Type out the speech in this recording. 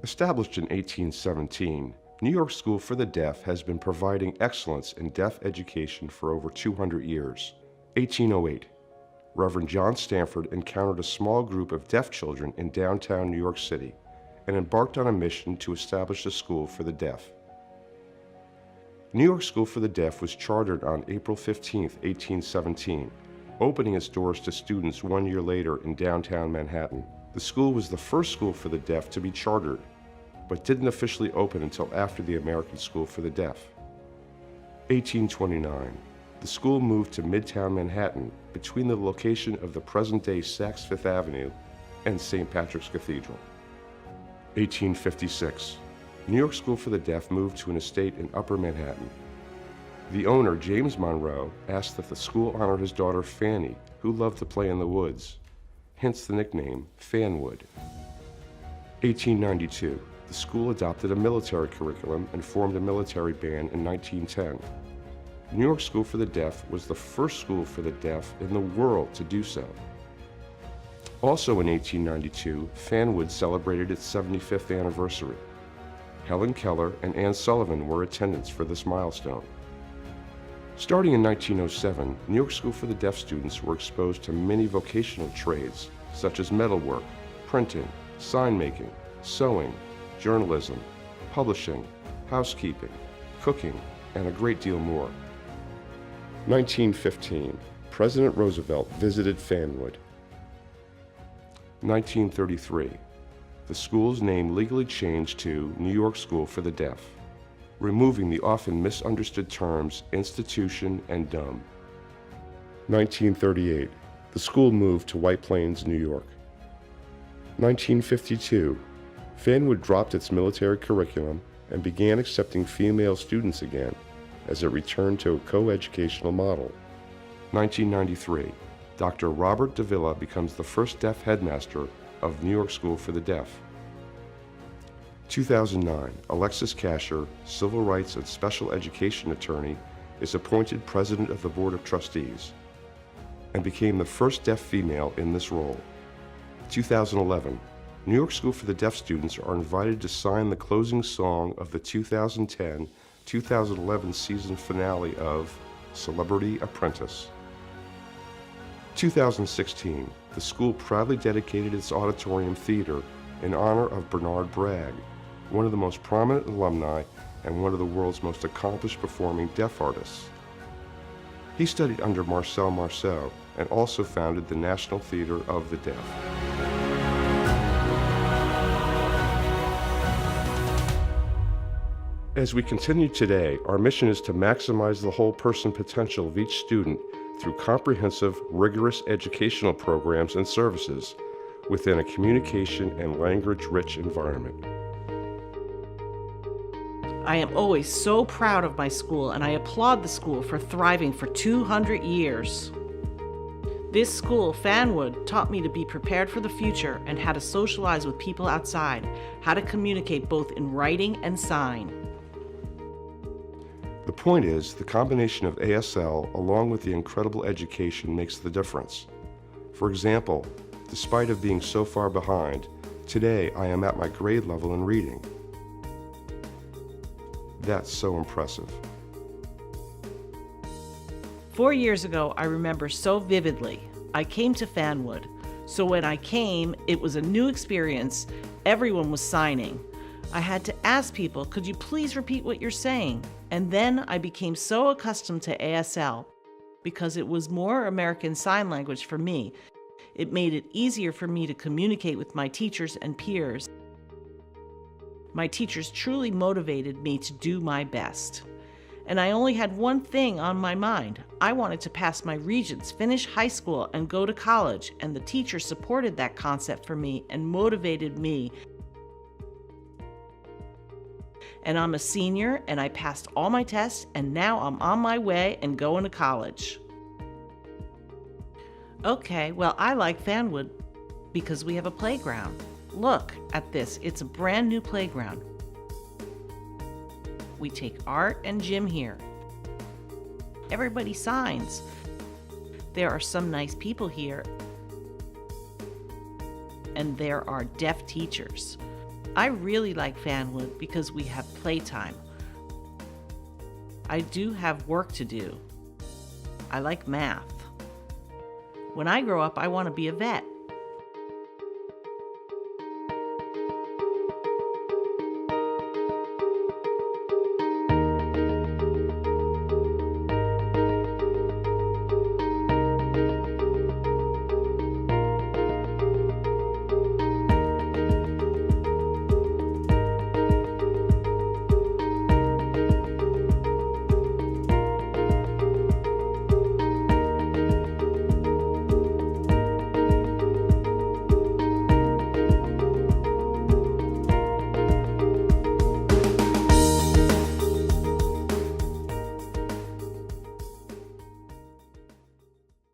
Established in 1817, New York School for the Deaf has been providing excellence in deaf education for over 200 years. 1808, Reverend John Stanford encountered a small group of deaf children in downtown New York City and embarked on a mission to establish a school for the deaf. New York School for the Deaf was chartered on April 15, 1817, opening its doors to students 1 year later in downtown Manhattan. The school was the first school for the deaf to be chartered, but didn't officially open until after the American School for the Deaf. 1829, the school moved to Midtown Manhattan between the location of the present-day Saks Fifth Avenue and St. Patrick's Cathedral. 1856, New York School for the Deaf moved to an estate in Upper Manhattan. The owner, James Monroe, asked that the school honor his daughter Fanny, who loved to play in the woods, hence the nickname Fanwood. 1892, the school adopted a military curriculum and formed a military band in 1910. New York School for the Deaf was the first school for the deaf in the world to do so. Also in 1892, Fanwood celebrated its 75th anniversary. Helen Keller and Ann Sullivan were attendants for this milestone. Starting in 1907, New York School for the Deaf students were exposed to many vocational trades, such as metalwork, printing, sign making, sewing, journalism, publishing, housekeeping, cooking, and a great deal more. 1915, President Roosevelt visited Fanwood. 1933, the school's name legally changed to New York School for the Deaf, removing the often misunderstood terms institution and dumb. 1938, the school moved to White Plains, New York. 1952, Fanwood dropped its military curriculum and began accepting female students again as it returned to a co-educational model. 1993, Dr. Robert Davila becomes the first deaf headmaster of New York School for the Deaf. 2009, Alexis Kasher, Civil Rights and Special Education Attorney, is appointed President of the Board of Trustees and became the first deaf female in this role. 2011, New York School for the Deaf students are invited to sign the closing song of the 2010-2011 season finale of Celebrity Apprentice. 2016, the school proudly dedicated its auditorium theater in honor of Bernard Bragg, one of the most prominent alumni and one of the world's most accomplished performing deaf artists. He studied under Marcel Marceau and also founded the National Theater of the Deaf. As we continue today, our mission is to maximize the whole person potential of each student through comprehensive, rigorous educational programs and services within a communication and language-rich environment. I am always so proud of my school, and I applaud the school for thriving for 200 years. This school, Fanwood, taught me to be prepared for the future and how to socialize with people outside, how to communicate both in writing and sign. The point is, the combination of ASL along with the incredible education makes the difference. For example, despite of being so far behind, today I am at my grade level in reading. That's so impressive. 4 years ago, I remember so vividly. I came to Fanwood. So when I came, it was a new experience. Everyone was signing. I had to ask people, could you please repeat what you're saying? And then I became so accustomed to ASL because it was more American Sign Language for me. It made it easier for me to communicate with my teachers and peers. My teachers truly motivated me to do my best. And I only had one thing on my mind. I wanted to pass my Regents, finish high school, and go to college, and the teachers supported that concept for me and motivated me. And I'm a senior, and I passed all my tests, and now I'm on my way and going to college. Okay, well, I like Fanwood because we have a playground. Look at this, it's a brand new playground. We take art and gym here. Everybody signs. There are some nice people here. And there are deaf teachers. I really like Fanwood because we have playtime. I do have work to do. I like math. When I grow up, I want to be a vet.